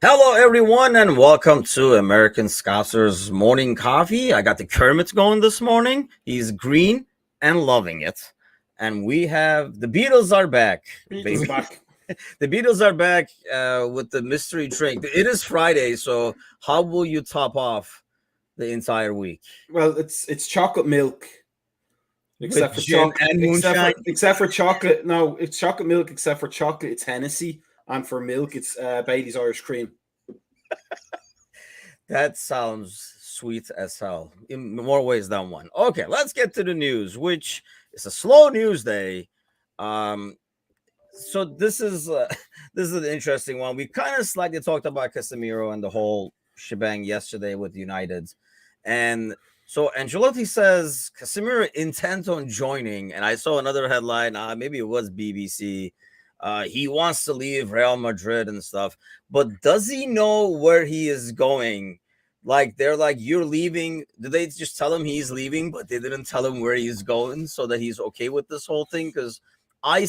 Hello, everyone, and welcome to American Scouser's morning coffee. I got the Kermit going this morning. He's green and loving it. And we have the Beatles are back. Beatles are back. The Beatles are back with the mystery drink. It is Friday, so how will you top off the entire week? Well, it's chocolate milk, except for gin chocolate and moonshine? Except for chocolate. No, it's chocolate milk. Except for chocolate, it's Hennessy, and for milk, it's Bailey's Irish Cream. That sounds sweet as hell in more ways than one. Okay, let's get to the news, which is a slow news day. So this is an interesting one. We kind of slightly talked about Casemiro and the whole shebang yesterday with United, and so Ancelotti says Casemiro intent on joining, and I saw another headline. Maybe it was BBC. He wants to leave Real Madrid and stuff, but does he know where he is going? Like they're like, you're leaving. Did they just tell him he's leaving, but they didn't tell him where he's going so that he's okay with this whole thing? Because I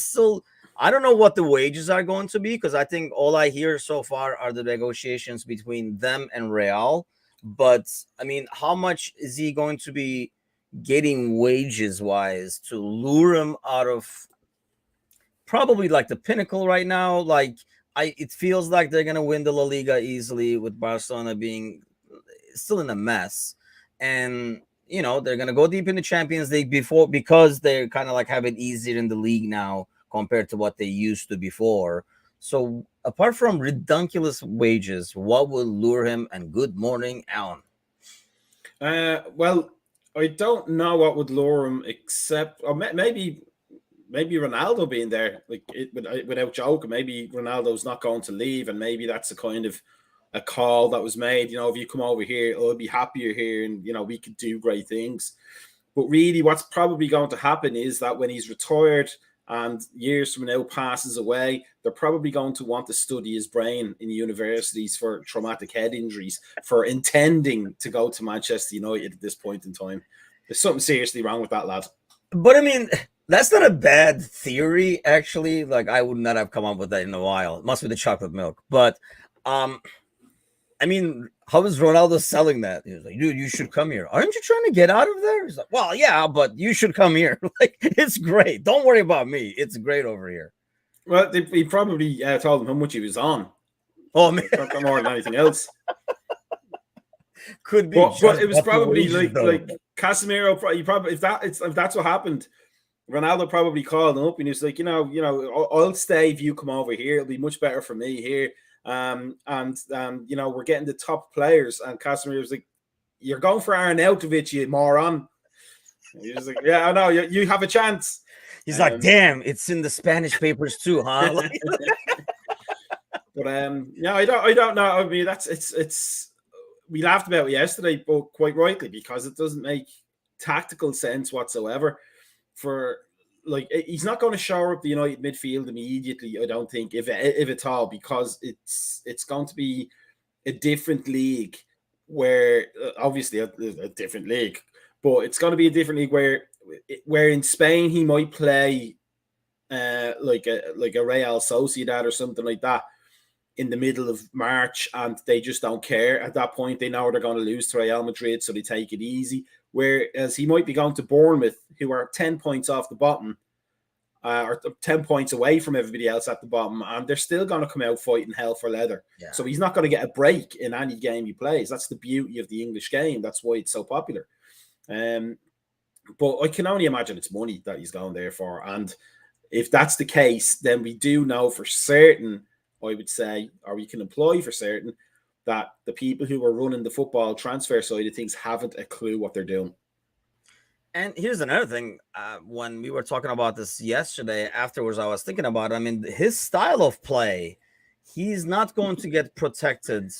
don't know what the wages are going to be, because I think all I hear so far are the negotiations between them and Real. But I mean, how much is he going to be getting wages wise to lure him out of probably like the pinnacle right now? Like it feels like they're gonna win the La Liga easily with Barcelona being still in a mess, and they're gonna go deep in the Champions League because they're kind of like have it easier in the league now compared to what they used to before. So apart from ridiculous wages, what will lure him? And good morning, Alan. Well, I don't know what would lure him, except or maybe Ronaldo being there, without joking. Maybe Ronaldo's not going to leave, and maybe that's a kind of a call that was made. If you come over here, I'll be happier here, and we could do great things. But really, what's probably going to happen is that when he's retired and years from now passes away, they're probably going to want to study his brain in universities for traumatic head injuries for intending to go to Manchester United at this point in time. There's something seriously wrong with that lad. But I mean, that's not a bad theory, actually. Like, I would not have come up with that in a while. It must be the chocolate milk. But I mean, how is Ronaldo selling that? He was like, dude, you should come here. Aren't you trying to get out of there? He's like, well, yeah, but you should come here. Like, it's great. Don't worry about me. It's great over here. Well, he probably told him how much he was on. Oh, man. More than anything else. Could be. But it was probably like Casemiro. If that's what happened, Ronaldo probably called him up and he was like, I'll stay if you come over here. It'll be much better for me here. And we're getting the top players. And Casemiro was like, you're going for Arnautovic, you moron. He was like, yeah, I know. You have a chance. He's like, damn, it's in the Spanish papers too, huh? But I don't know. I mean, it's. We laughed about it yesterday, but quite rightly, because it doesn't make tactical sense whatsoever. He's not going to show up the United midfield immediately, I don't think, if at all, because it's going to be a different league where obviously a different league, but it's going to be a different league where in Spain he might play like a Real Sociedad or something like that in the middle of March, and they just don't care. At that point, they know they're going to lose to Real Madrid, so they take it easy. Whereas he might be going to Bournemouth, who are 10 points off the bottom, or 10 points away from everybody else at the bottom, and they're still going to come out fighting hell for leather. Yeah. So he's not going to get a break in any game he plays. That's the beauty of the English game. That's why it's so popular. But I can only imagine it's money that he's going there for. And if that's the case, then we do know for certain, I would say, or we can employ for certain, that the people who are running the football transfer side of things haven't a clue what they're doing. And here's another thing. When we were talking about this yesterday, afterwards, I was thinking about it. I mean, his style of play, he's not going to get protected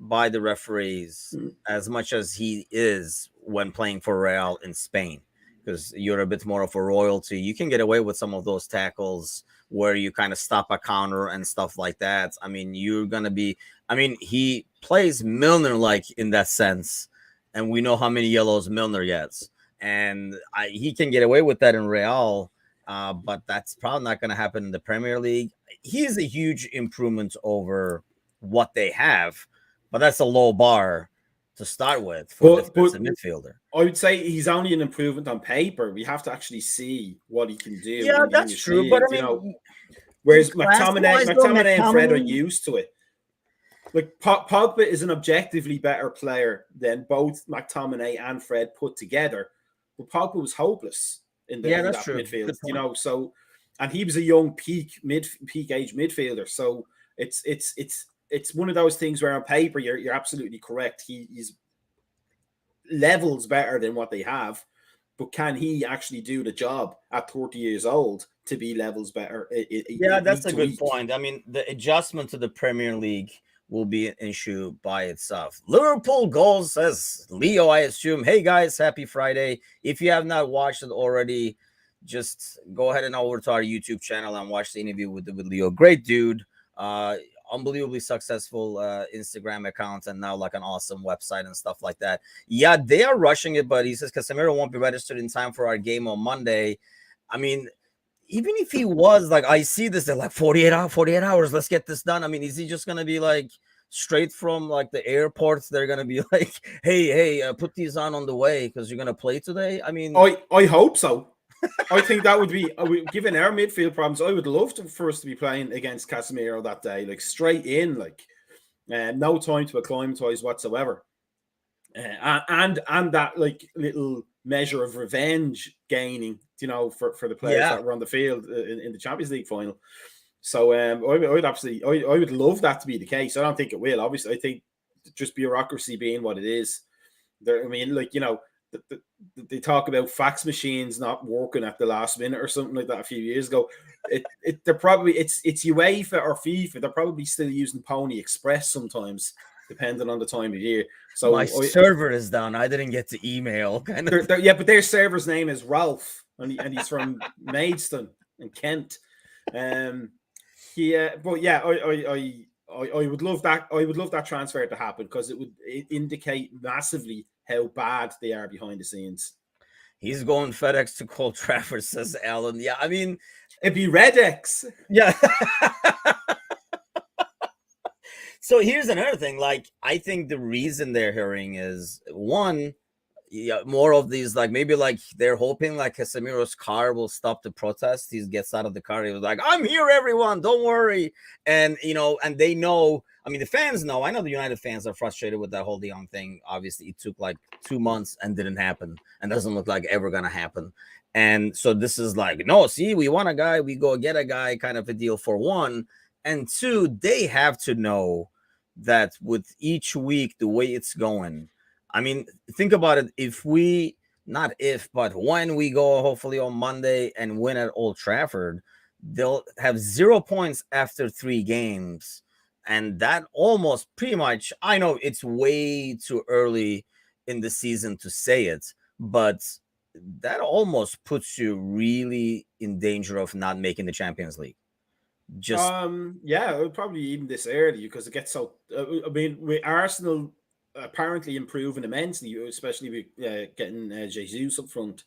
by the referees as much as he is when playing for Real in Spain, because you're a bit more of a royalty. You can get away with some of those tackles where you kind of stop a counter and stuff like that. I mean, he plays Milner-like in that sense, and we know how many yellows Milner gets. And he can get away with that in Real, but that's probably not going to happen in the Premier League. He is a huge improvement over what they have, but that's a low bar to start with for a defensive midfielder. I would say he's only an improvement on paper. We have to actually see what he can do. Yeah, that's true. But I mean, whereas McTominay and Fred are used to it. Like Pogba is an objectively better player than both McTominay and Fred put together. But Pogba was hopeless in that midfield. So, and he was a young peak age midfielder. So it's one of those things where on paper you're absolutely correct. He's levels better than what they have, but can he actually do the job at 30 years old to be levels better? That's a good point. I mean, the adjustment to the Premier League will be an issue by itself. Liverpool goals, says Leo, I assume. Hey guys, happy Friday. If you have not watched it already, just go ahead and over to our YouTube channel and watch the interview with Leo. Great dude. Unbelievably successful Instagram account, and now like an awesome website and stuff like that. Yeah, they are rushing it, but he says Casemiro won't be registered in time for our game on Monday. I mean, even if he was, like, I see this, they're like 48 hours, let's get this done. I mean, is he just gonna be like straight from like the airports? They're gonna be like, hey, put these on the way because you're gonna play today. I mean, I hope so. I think that would be, given our midfield problems, I would love for us to be playing against Casemiro that day, like straight in, like no time to acclimatize whatsoever, and that like little measure of revenge gaining, for the players that were on the field in the Champions League final. So I would love that to be the case. I don't think it will. Obviously, I think just bureaucracy being what it is. They talk about fax machines not working at the last minute or something like that a few years ago. They're probably it's UEFA or FIFA. They're probably still using Pony Express sometimes, depending on the time of year. So my server is down. I didn't get to email. But their server's name is Ralph, and he's from Maidstone in Kent. I would love that. I would love that transfer to happen because it would indicate massively how bad they are behind the scenes. He's going FedEx to Old Trafford, says Alan. Yeah, I mean, it'd be Redex. Yeah. So here's another thing. Like, I think the reason they're hearing is one, more of these, like maybe like they're hoping like Casemiro's car will stop the protest. He gets out of the car. He was like, I'm here, everyone. Don't worry. And, and they know, I mean, the fans know. I know the United fans are frustrated with that whole De Jong thing. Obviously, it took like 2 months and didn't happen and doesn't look like ever going to happen. And so this is like, no, see, we want a guy. We go get a guy kind of a deal for one. And two, they have to know that with each week, the way it's going, I mean, think about it. But when we go hopefully on Monday and win at Old Trafford, they'll have 0 points after 3 games. And that almost pretty much, I know it's way too early in the season to say it, but that almost puts you really in danger of not making the Champions League. Probably even this early because it gets so, with Arsenal apparently improving immensely, especially with getting Jesus up front.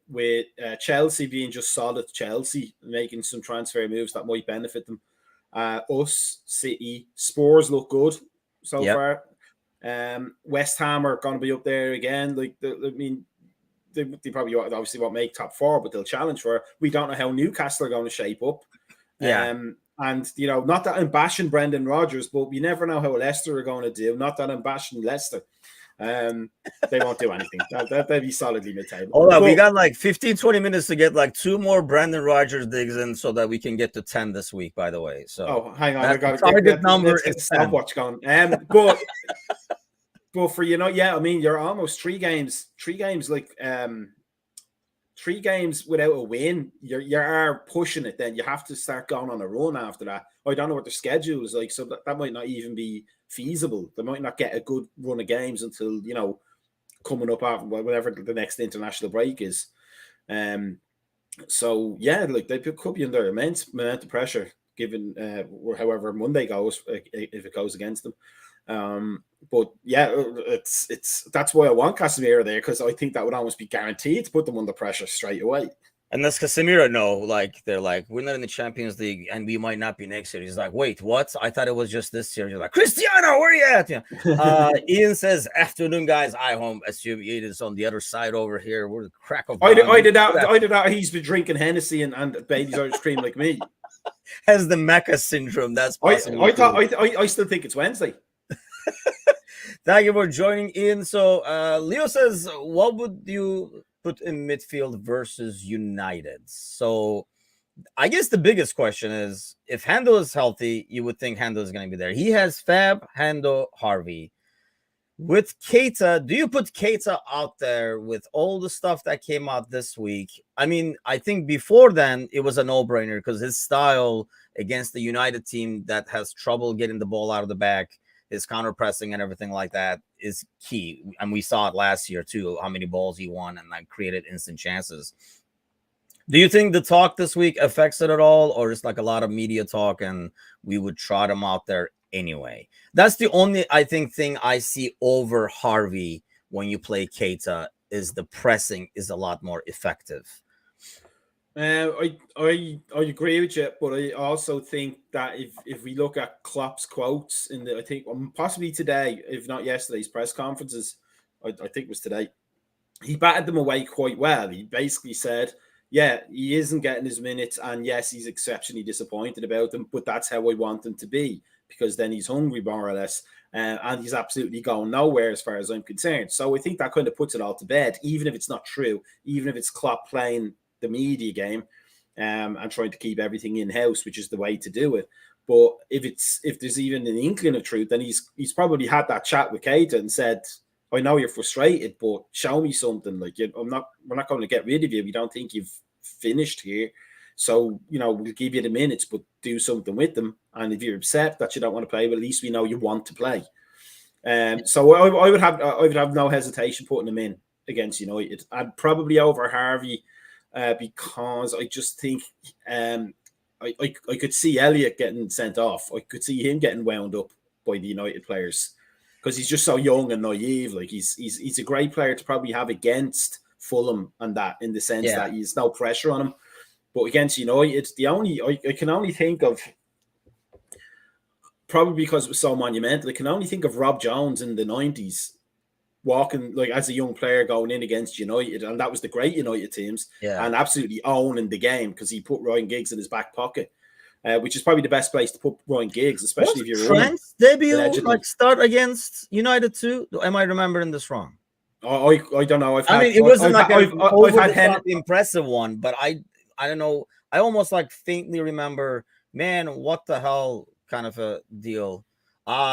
With Chelsea being just solid Chelsea, making some transfer moves that might benefit them. Us, City, Spurs look good so far. West Ham are going to be up there again. They probably obviously won't make top 4, but they'll challenge for it. We don't know how Newcastle are going to shape up. And, not that I'm bashing Brendan Rodgers, but you never know how Leicester are going to do. Not that I'm bashing Leicester. They won't do anything. They'll be solidly mid-table. Hold on, we got like 15, 20 minutes to get like 2 more Brendan Rodgers digs in so that we can get to 10 this week, by the way. So hang on. I got target number is stopwatch going. But for, I mean, you're almost 3 games, like 3 games without a win, you are pushing it. Then you have to start going on a run after that. I don't know what their schedule is like, so that might not even be feasible. They might not get a good run of games until coming up after whatever the next international break is. So yeah, like they could be under immense amount of pressure given however Monday goes, if it goes against them. But yeah, it's that's why I want Casemiro there, because I think that would almost be guaranteed to put them under pressure straight away. And does Casemiro know? Like, they're like, we're not in the Champions League and we might not be next year. He's like, wait, what? I thought it was just this year. You're like, Cristiano, where are you at? Yeah. Ian says, afternoon, guys. I home assume Ian is on the other side over here. We're the crack of I did that. He's been drinking Hennessy and Bailey's Irish cream like me. Has the Mecca syndrome. That's possible. I still think it's Wednesday. Thank you for joining in. So Leo says, what would you put in midfield versus United? So I guess the biggest question is, if Hendo is healthy, you would think Hendo is going to be there. He has Fab, Hendo, Harvey. With Keita, do you put Keita out there with all the stuff that came out this week? I mean, I think before then it was a no-brainer because his style against the United team that has trouble getting the ball out of the back, his counter-pressing and everything like that is key. And we saw it last year too, how many balls he won and like created instant chances. Do you think the talk this week affects it at all, or it's like a lot of media talk and we would trot him out there anyway? That's the only, I think, thing I see over Harvey when you play Keita is the pressing is a lot more effective. I agree with you, but I also think that if we look at Klopp's quotes in the, I think possibly today, if not yesterday's press conferences, I think it was today, he batted them away quite well. He basically said, yeah, he isn't getting his minutes, and yes, he's exceptionally disappointed about them, but that's how I want him to be, because then he's hungry, more or less, and he's absolutely going nowhere as far as I'm concerned. So I think that kind of puts it all to bed, even if it's not true, even if it's Klopp playing the media game and trying to keep everything in-house, which is the way to do it. But if there's even an inkling of truth, then he's probably had that chat with Keita and said, I know you're frustrated, but show me something. Like, we're not going to get rid of you. We don't think you've finished here. So, we'll give you the minutes, but do something with them. And if you're upset that you don't want to play, well, at least we know you want to play. So I would have no hesitation putting him in against United. I'd probably over Harvey because I just think I could see Elliott getting sent off. I could see him getting wound up by the United players because he's just so young and naive. Like he's a great player to probably have against Fulham and that, in the sense that he's no pressure on him. But against United, I can only think of, probably because it was so monumental, I can only think of Rob Jones in the 90s walking like as a young player going in against United, and that was the great United teams, and absolutely owning the game because he put Ryan Giggs in his back pocket, which is probably the best place to put Ryan Giggs, especially if you're Trent's debut start against United too. Am I remembering this wrong? I don't know. It wasn't like I've had the impressive one, but I don't know. I almost like faintly remember, man, what the hell kind of a deal.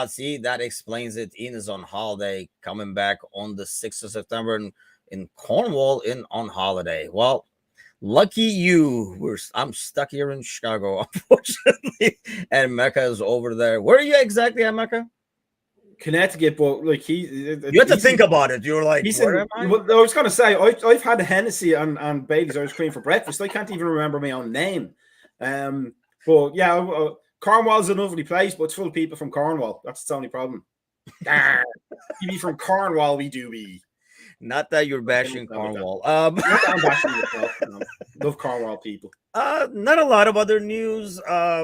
See, that explains it. Ian is on holiday, coming back on the 6th of September in Cornwall on holiday. Well, lucky you. I'm stuck here in Chicago, unfortunately, and Mecca is over there. Where are you exactly at, Mecca? Connecticut, but like you had to think about it. You were like, I was going to say, I've had a Hennessy and Bailey's Irish cream for breakfast. I can't even remember my own name. But yeah, Cornwall's a lovely place, but it's full of people from Cornwall. That's its only problem. You be from Cornwall, we do be. Not that you're bashing Cornwall. Not that I'm bashing yourself. Love Cornwall people. Not a lot of other news.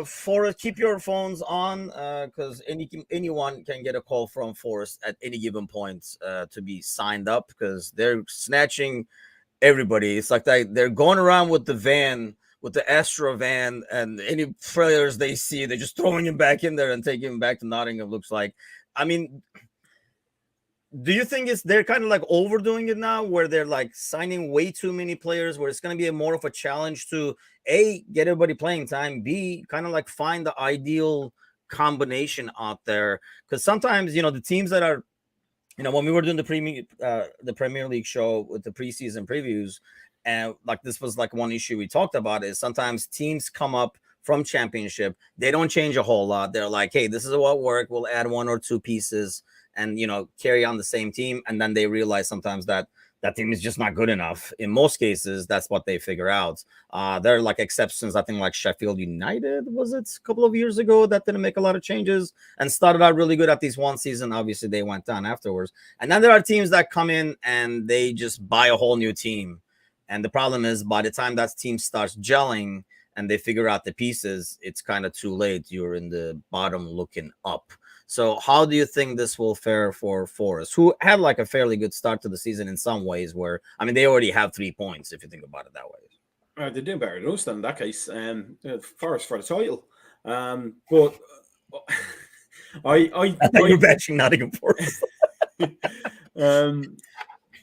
Forrest, keep your phones on because anyone can get a call from Forrest at any given point to be signed up, because they're snatching everybody. It's like they're going around with the van, with the Astra van, and any players they see, they're just throwing him back in there and taking him back to Nottingham, looks like. I mean, do you think they're kind of like overdoing it now, where they're like signing way too many players, where it's going to be more of a challenge to A, get everybody playing time, B, kind of like find the ideal combination out there? Because sometimes, the teams that are, when we were doing the Premier League show with the preseason previews, and like this was like one issue we talked about, is sometimes teams come up from Championship, they don't change a whole lot. They're like, hey, this is what worked. We'll add one or two pieces and, carry on the same team. And then they realize sometimes that team is just not good enough. In most cases, that's what they figure out. There are like exceptions. I think like Sheffield United, was it a couple of years ago, that didn't make a lot of changes and started out really good at least one season. Obviously, they went down afterwards. And then there are teams that come in and they just buy a whole new team And the problem is, by the time that team starts gelling and they figure out the pieces, it's kind of too late. You're in the bottom looking up. So how do you think this will fare for Forest, who had like a fairly good start to the season in some ways, where, I mean, they already have 3 points if you think about it that way. They're doing better than us then in that case. Forest for the title. But I you're benching Nottingham Forest.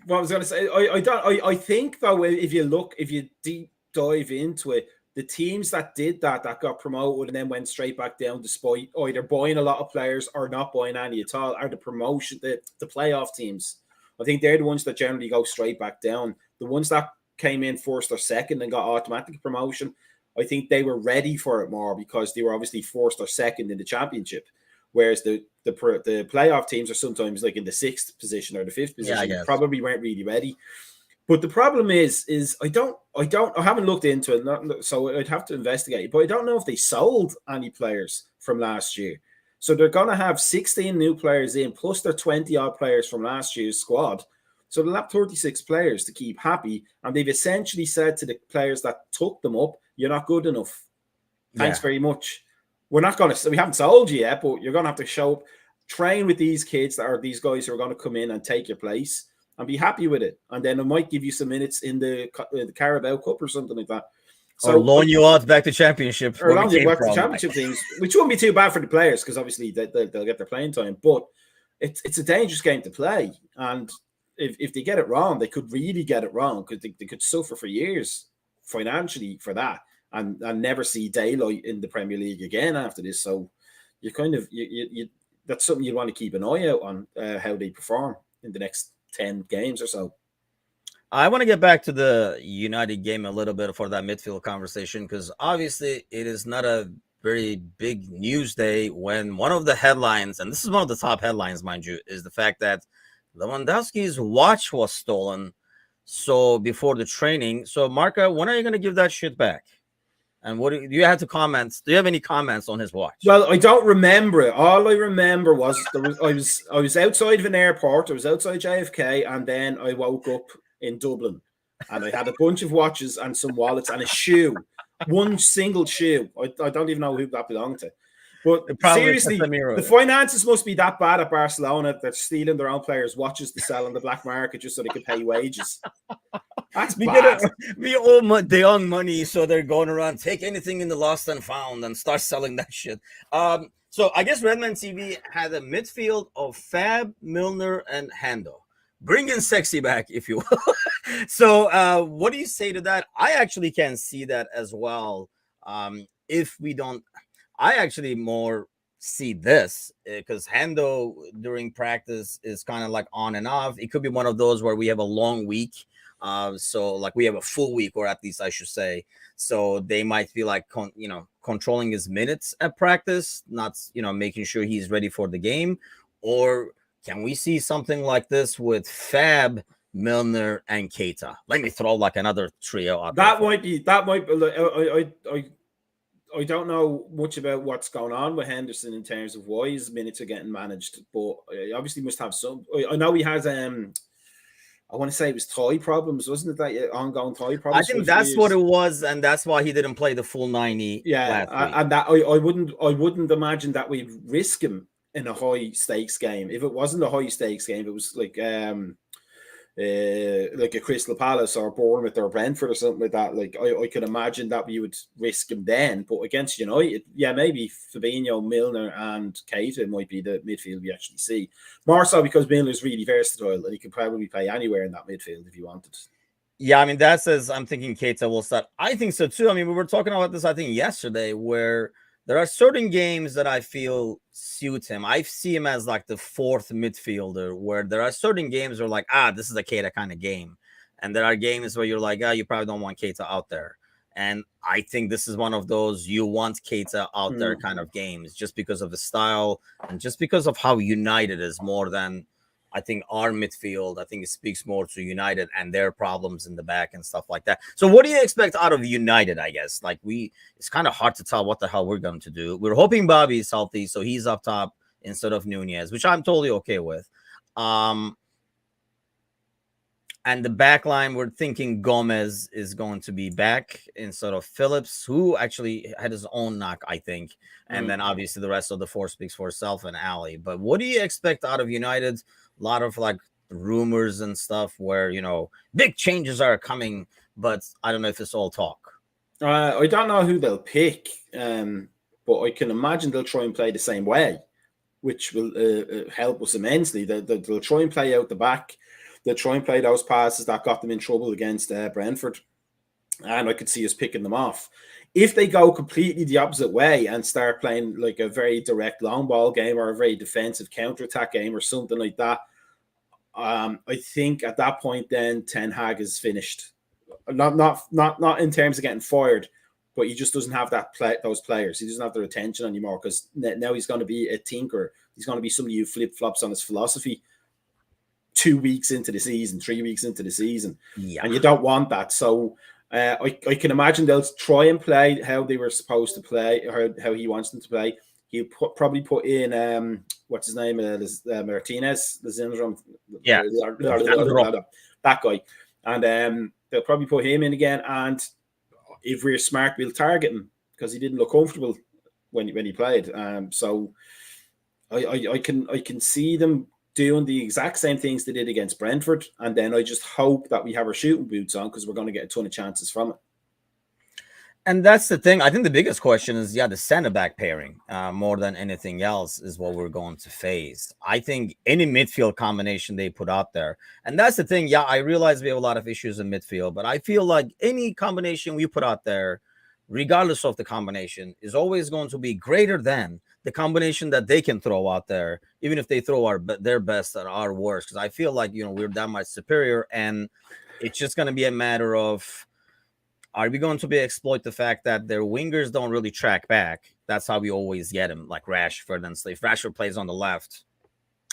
what I was going to say, I think though, if you deep dive into it, the teams that did that got promoted and then went straight back down, despite either buying a lot of players or not buying any at all, are the playoff teams. I think they're the ones that generally go straight back down. The ones that came in first or second and got automatic promotion, I think they were ready for it more because they were obviously first or second in the championship. Whereas the playoff teams are sometimes like in the 6th position or the 5th position, probably weren't really ready. But the problem is I haven't looked into it, so I'd have to investigate. But I don't know if they sold any players from last year. So they're going to have 16 new players in, plus their 20 odd players from last year's squad. So they'll have 36 players to keep happy. And they've essentially said to the players that took them up, you're not good enough. Thanks very much. We haven't sold you yet, but you're going to have to show up, train with these kids that are these guys who are going to come in and take your place and be happy with it. And then it might give you some minutes in the Carabao Cup or something like that. So, or loan you out back to championship. Or loan you back to championship teams, which wouldn't be too bad for the players because obviously they'll get their playing time. But it's a dangerous game to play. And if they get it wrong, they could really get it wrong because they could suffer for years financially for that and never see daylight in the Premier League again after this. So you kind of you that's something you want to keep an eye out on how they perform in the next 10 games or so. I want to get back to the United game a little bit for that midfield conversation because obviously it is not a very big news day when one of the headlines, and this is one of the top headlines, mind you, is the fact that Lewandowski's watch was stolen. So before the training, so Marca, when are you going to give that shit back? And what do you have to comment? Do you have any comments on his watch? Well, I don't remember it. All I remember was I was outside of an airport. I was outside JFK, and then I woke up in Dublin, and I had a bunch of watches and some wallets and a shoe, one single shoe. I don't even know who that belonged to. But seriously, the finances must be that bad at Barcelona. They're stealing their own players' watches to sell on the black market just so they can pay wages. That's bad. We owe they own money, so they're going around, take anything in the lost and found and start selling that shit. So I guess Redman TV had a midfield of Fab, Milner, and Hando. Bring in sexy back, if you will. So what do you say to that? I actually can see that as well. If we don't, I actually more see this because Hando during practice is kind of like on and off. It could be one of those where we have a long week. So like we have a full week, or at least I should say. So they might feel like, controlling his minutes at practice, not, making sure he's ready for the game. Or can we see something like this with Fab, Milner, and Keita? Let me throw like another trio out. That might be. I don't know much about what's going on with Henderson in terms of why his minutes are getting managed, but he obviously must have some. I know he has. I want to say it was thigh problems, wasn't it? That ongoing thigh problems. I think that's what it was, and that's why he didn't play the full 90. Yeah, and that I wouldn't imagine that we'd risk him in a high stakes game. If it wasn't a high stakes game, it was like a Crystal Palace or Bournemouth or Brentford or something like that. Like I could imagine that we would risk him then. But against United, maybe Fabinho, Milner, and Keita might be the midfield we actually see. More so because Milner's really versatile and he could probably play anywhere in that midfield if he wanted. Yeah, I mean, that says I'm thinking Keita will start. I think so too. I mean, we were talking about this, I think, yesterday, where there are certain games that I feel suit him. I see him as like the fourth midfielder, where there are certain games where like, this is a Keita kind of game. And there are games where you're like, you probably don't want Keita out there. And I think this is one of those you want Keita out there kind of games, just because of the style and just because of how United is more than, I think, our midfield. I think it speaks more to United and their problems in the back and stuff like that. So what do you expect out of United, I guess? Like it's kind of hard to tell what the hell we're going to do. We're hoping Bobby is healthy, so he's up top instead of Nunez, which I'm totally okay with. And the back line, we're thinking Gomez is going to be back instead of Phillips, who actually had his own knock, I think. And then obviously the rest of the four speaks for itself and Ali. But what do you expect out of United? A lot of like rumors and stuff where, big changes are coming, but I don't know if it's all talk. I don't know who they'll pick, but I can imagine they'll try and play the same way, which will help us immensely. They'll try and play out the back. They'll try and play those passes that got them in trouble against Brentford. And I could see us picking them off. If they go completely the opposite way and start playing like a very direct long ball game or a very defensive counter-attack game or something like that, I think at that point then Ten Hag is finished. Not in terms of getting fired, but he just doesn't have those players. He doesn't have their attention anymore because now he's going to be a tinker. He's going to be somebody who flip-flops on his philosophy 2 weeks into the season, 3 weeks into the season. Yeah. And you don't want that. So I can imagine they'll try and play how they were supposed to play, or how he wants them to play. He'll probably put in, what's his name? Martinez, the syndrome. Yeah. That guy. And they'll probably put him in again. And if we're smart, we'll target him because he didn't look comfortable when he played. So I can see them doing the exact same things they did against Brentford, and then I just hope that we have our shooting boots on because we're going to get a ton of chances from it. And that's the thing. I think the biggest question is, the center-back pairing, more than anything else, is what we're going to face. I think any midfield combination they put out there, and that's the thing. Yeah, I realize we have a lot of issues in midfield, but I feel like any combination we put out there, regardless of the combination, is always going to be greater than the combination that they can throw out there, even if they throw their best at our worst. Because I feel like, we're that much superior, and it's just going to be a matter of, are we going to exploit the fact that their wingers don't really track back? That's how we always get them, like Rashford and stuff. If Rashford plays on the left,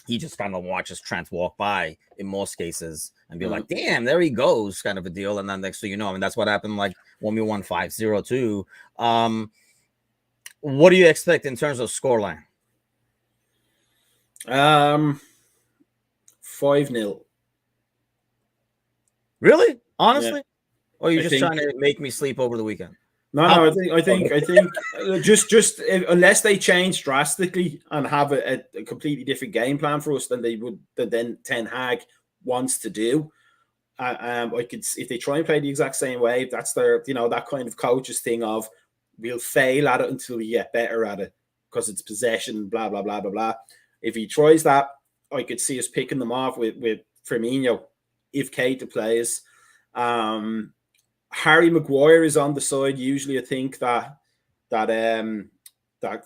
he just kind of watches Trent walk by in most cases and be like, damn, there he goes, kind of a deal. And then next thing you know, that's what happened like when we won 5-0 too. What do you expect in terms of scoreline? 5-0. Really? Honestly? Yeah. Or are you just trying to make me sleep over the weekend? No, I think just unless they change drastically and have a completely different game plan for us than then Ten Hag wants to do. I could, if they try and play the exact same way, that's their, that kind of coach's thing of, we'll fail at it until we get better at it because it's possession, blah, blah, blah, blah, blah. If he tries that, I could see us picking them off with Firmino if Keita plays. Harry Maguire is on the side. Usually I think that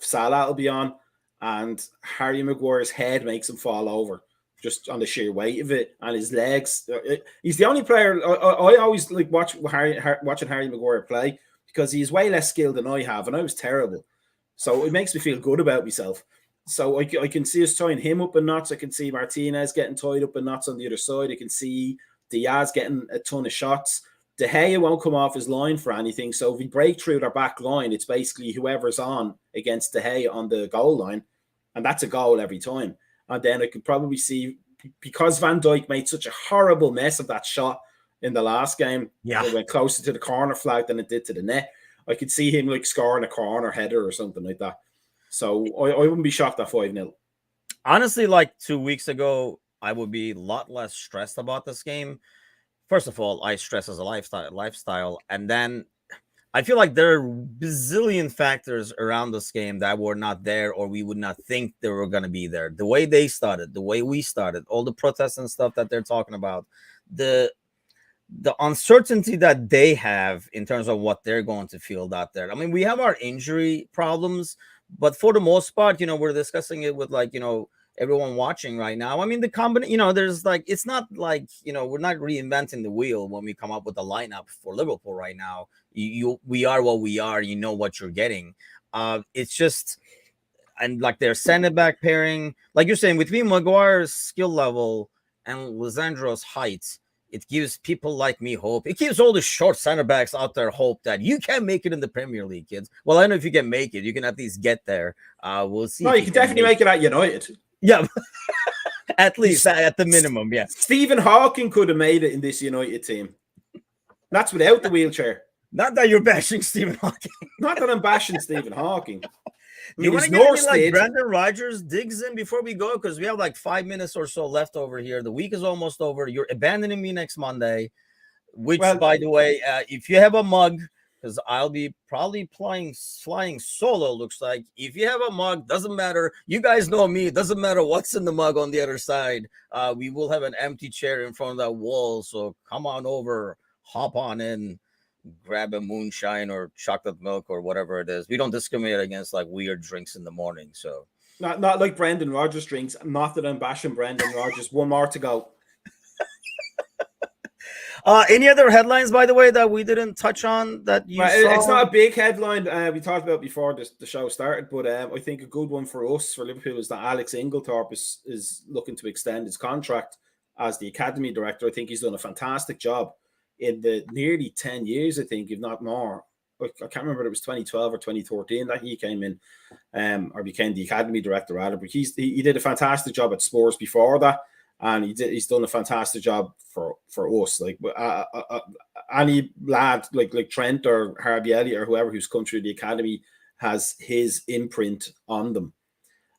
Salah will be on, and Harry Maguire's head makes him fall over just on the sheer weight of it, and his legs. He's the only player I always like watching Harry Maguire play, because he's way less skilled than I have, and I was terrible. So it makes me feel good about myself. So I can see us tying him up in knots. I can see Martinez getting tied up in knots on the other side. I can see Diaz getting a ton of shots. De Gea won't come off his line for anything. So if we break through their back line, it's basically whoever's on against De Gea on the goal line. And that's a goal every time. And then I could probably see, because Van Dijk made such a horrible mess of that shot in the last game, it went closer to the corner flag than it did to the net. I could see him like scoring a corner header or something like that. So I wouldn't be shocked at 5-0. Honestly, like 2 weeks ago, I would be a lot less stressed about this game. First of all, I stress as a lifestyle. And then I feel like there are bazillion factors around this game that were not there, or we would not think they were going to be there. The way they started, the way we started, all the protests and stuff that they're talking about, the uncertainty that they have in terms of what they're going to field out there. I mean, we have our injury problems, but for the most part, we're discussing it with everyone watching right now. I mean, the combination, there's it's not like, we're not reinventing the wheel when we come up with the lineup for Liverpool right now. We are what we are. You know what you're getting. It's just, and like their center back pairing, like you're saying, between Maguire's skill level and Lisandro's height, it gives people like me hope. It gives all the short center backs out there hope that you can make it in the Premier League, kids. Well, I don't know if you can make it. You can at least get there. We'll see. No, you can definitely make it at United. Yeah. At least, at the minimum, yeah. Stephen Hawking could have made it in this United team. That's without the wheelchair. Not that you're bashing Stephen Hawking. Not that I'm bashing Stephen Hawking. Do you want to get any, like, Brendan Rodgers digs in before we go? Because we have like 5 minutes or so left over here. The week is almost over. You're abandoning me next Monday, which, by the way, if you have a mug, because I'll be probably flying solo, looks like. If you have a mug, doesn't matter. You guys know me. It doesn't matter what's in the mug on the other side. We will have an empty chair in front of that wall. So come on over, hop on in, grab a moonshine or chocolate milk or whatever it is. We don't discriminate against like weird drinks in the morning. So not like Brendan Rodgers drinks. Not that I'm bashing Brendan Rodgers. One more to go. Any other headlines, by the way, that we didn't touch on that you saw? It's not a big headline we talked about before the show started, but I think a good one for us, for Liverpool, is that Alex Inglethorpe is looking to extend his contract as the academy director. I think he's done a fantastic job in the nearly 10 years, I think, if not more. I can't remember if it was 2012 or 2014 that he came in or became the academy director, rather. But he did a fantastic job at Spurs before that. And he's done a fantastic job for us. Like any lad like Trent or Harvey Elliott or whoever who's come through the academy has his imprint on them,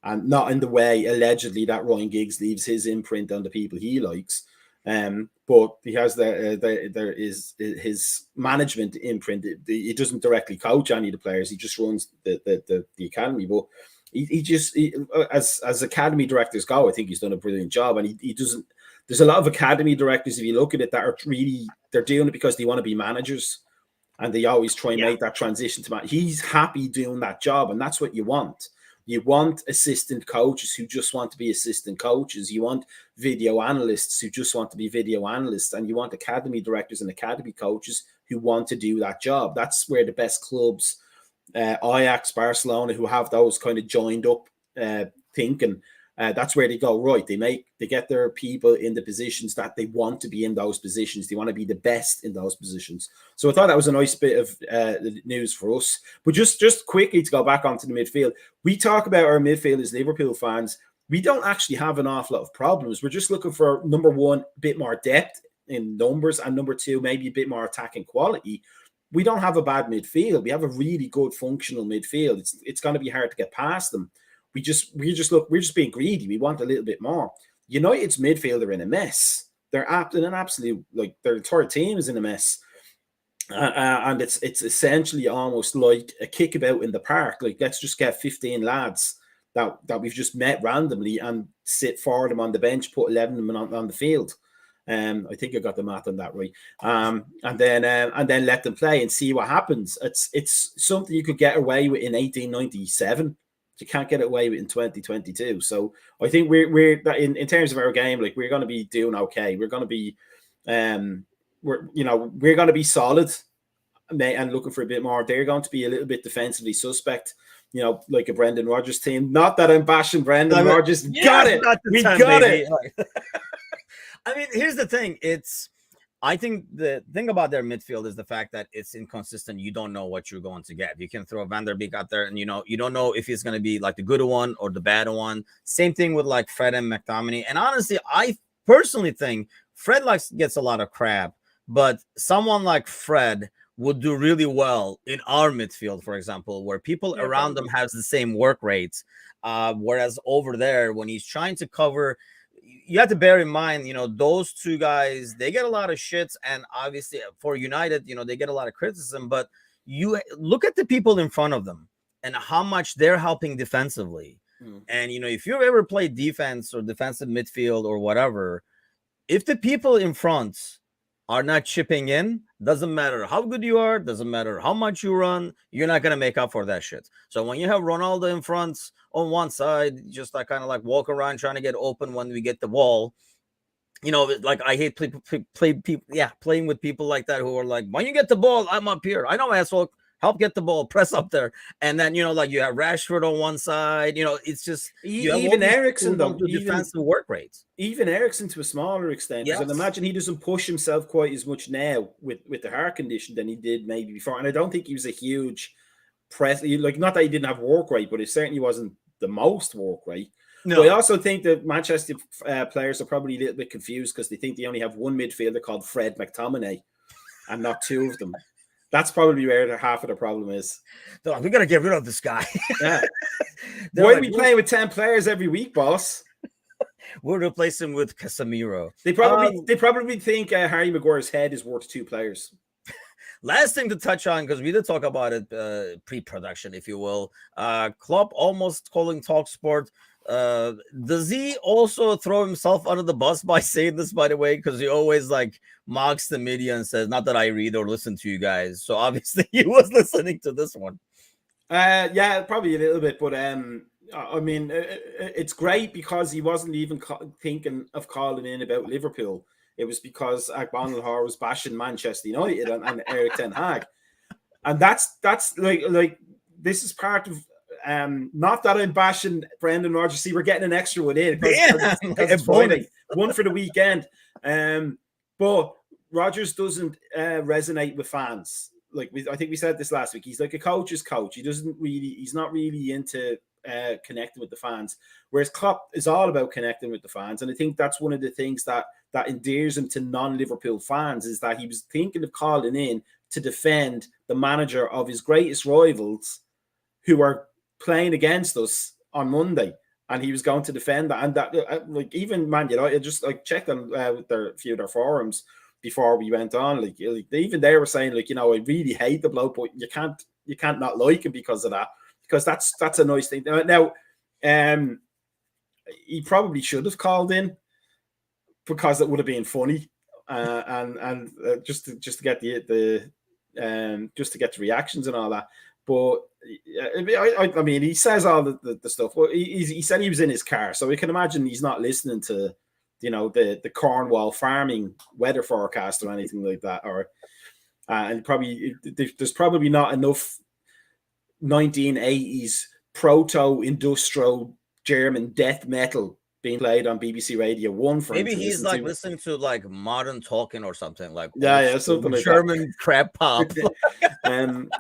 and not in the way allegedly that Ryan Giggs leaves his imprint on the people he likes. But he has there is his management imprint. He doesn't directly coach any of the players. He just runs the academy. But as academy directors go, I think he's done a brilliant job. And he doesn't. There's a lot of academy directors, if you look at it, that are really, they're doing it because they want to be managers, and they always try and make that transition to manage. He's happy doing that job, and that's what you want. You want assistant coaches who just want to be assistant coaches. You want video analysts who just want to be video analysts. And you want academy directors and academy coaches who want to do that job. That's where the best clubs, Ajax, Barcelona, who have those kind of joined up thinking, that's where they go, right. They get their people in the positions that they want to be in those positions. They want to be the best in those positions. So I thought that was a nice bit of news for us. But just quickly to go back onto the midfield, we talk about our midfield as Liverpool fans. We don't actually have an awful lot of problems. We're just looking for, number one, a bit more depth in numbers, and number two, maybe a bit more attacking quality. We don't have a bad midfield. We have a really good functional midfield. It's going to be hard to get past them. We're just being greedy. We want a little bit more. United's midfield are in a mess. They're in an absolute, like, their entire team is in a mess. And it's essentially almost like a kickabout in the park. Like, let's just get 15 lads that we've just met randomly and sit for them on the bench, put 11 of them on the field. I think I got the math on that right. And then let them play and see what happens. It's something you could get away with in 1897. You can't get away with in 2022. So I think we're in terms of our game, like, we're going to be doing okay. We're going to be we're going to be solid and looking for a bit more. They're going to be a little bit defensively suspect, like a Brendan Rodgers team. Not that I'm bashing Brendan Rodgers. Got it. We got it. I mean, here's the thing. I think the thing about their midfield is the fact that it's inconsistent. You don't know what you're going to get. You can throw Van der Beek out there, and you don't know if he's going to be like the good one or the bad one. Same thing with like Fred and McTominay. And honestly, I personally think Fred gets a lot of crap, but someone like Fred would do really well in our midfield, for example, where people around them have the same work rates. Whereas over there, when he's trying to cover, you have to bear in mind, those two guys, they get a lot of shits. And obviously for United, they get a lot of criticism, but you look at the people in front of them and how much they're helping defensively. And, if you've ever played defense or defensive midfield or whatever, if the people in front are not chipping in, doesn't matter how good you are, doesn't matter how much you run, you're not going to make up for that shit. So when you have Ronaldo in front on one side, just like kind of like walk around trying to get open when we get the ball, like I hate playing with people like that who are like, when you get the ball, I'm up here. I know, asshole. Help get the ball, press up there. And then, like you have Rashford on one side, it's just even Eriksen, though, defensive work rates. Even Eriksen to a smaller extent. Because I'd imagine he doesn't push himself quite as much now with the heart condition than he did maybe before. And I don't think he was a huge press, like, not that he didn't have work rate, but it certainly wasn't the most work rate. No. But I also think that Manchester players are probably a little bit confused because they think they only have one midfielder called Fred McTominay and not two of them. That's probably where half of the problem is. No, we got to get rid of this guy. Yeah. Why are we playing with 10 players every week, boss? We'll replace him with Casemiro. They probably think Harry Maguire's head is worth 2 players. Last thing to touch on, because we did talk about it pre-production, if you will. Klopp almost calling TalkSport. Does he also throw himself under the bus by saying this, by the way? Because he always like mocks the media and says, not that I read or listen to you guys. So obviously he was listening to this one. Yeah, probably a little bit. But I mean, it's great because he wasn't even thinking of calling in about Liverpool. It was because Agbonlahor was bashing Manchester United and Eric Ten Hag. And that's like this is part of not that I'm bashing Brendan Rodgers. See, we're getting an extra one in because it's Friday, one for the weekend. But Rodgers doesn't resonate with fans. Like I think we said this last week. He's like a coach's coach. He's not really into connecting with the fans. Whereas Klopp is all about connecting with the fans. And I think that's one of the things that endears him to non-Liverpool fans is that he was thinking of calling in to defend the manager of his greatest rivals who are playing against us on Monday, and he was going to defend that. And that, like, even Man United, just like checked on with a few of their forums before we went on. Like even they were saying, like, you know, I really hate the bloke, but you can't not like him because of that, because that's a nice thing. Now, he probably should have called in because it would have been funny, and just to get the just to get the reactions and all that. But I mean, he says all the stuff. Well, he said he was in his car, so we can imagine he's not listening to, you know, the Cornwall farming weather forecast or anything like that. Or and probably there's probably not enough 1980s proto-industrial German death metal being played on BBC Radio 1 for maybe he's like listening to like Modern Talking or something like something like German that. crap pop.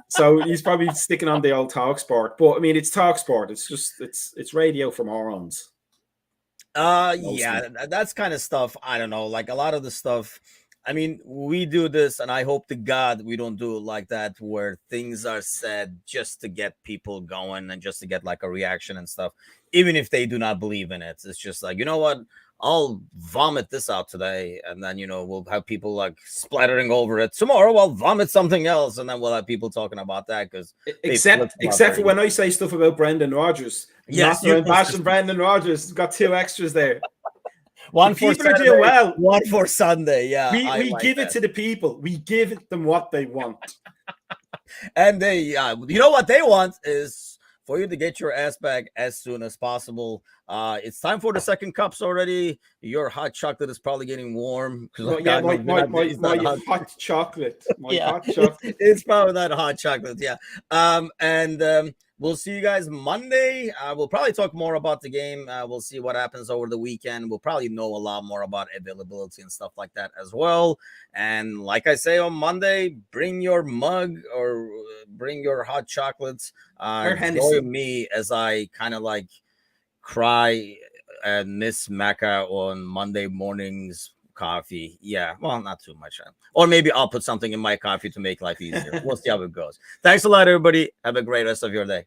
So he's probably sticking on the old TalkSport, but I mean, it's TalkSport. It's just it's radio for morons. Yeah, that's kind of stuff. I don't know, like a lot of the stuff. I mean, we do this, and I hope to God we don't do it like that, where things are said just to get people going and just to get like a reaction and stuff, even if they do not believe in it. It's just like, you know what? I'll vomit this out today, and then, you know, we'll have people like splattering over it. Tomorrow I'll vomit something else, and then we'll have people talking about that. Because except for when I say stuff about Brendan Rodgers. Yes, you're bashing Brendan Rodgers. Got 2 extras there. One for people Saturday, are doing well. One for Sunday. Yeah, we give it to the people. We give them what they want, and they, you know what they want is for you to get your ass back as soon as possible. It's time for the second cups already. Your hot chocolate is probably getting warm. My hot chocolate. Hot chocolate. It's probably not hot chocolate. Yeah. And we'll see you guys Monday. We'll probably talk more about the game. We'll see what happens over the weekend. We'll probably know a lot more about availability and stuff like that as well. And like I say on Monday, bring your mug or bring your hot chocolates. Join me as I kind of like cry and miss Mecca on Monday morning's coffee. Yeah, well, not too much. Or maybe I'll put something in my coffee to make life easier. We'll see how it goes. Thanks a lot, everybody. Have a great rest of your day.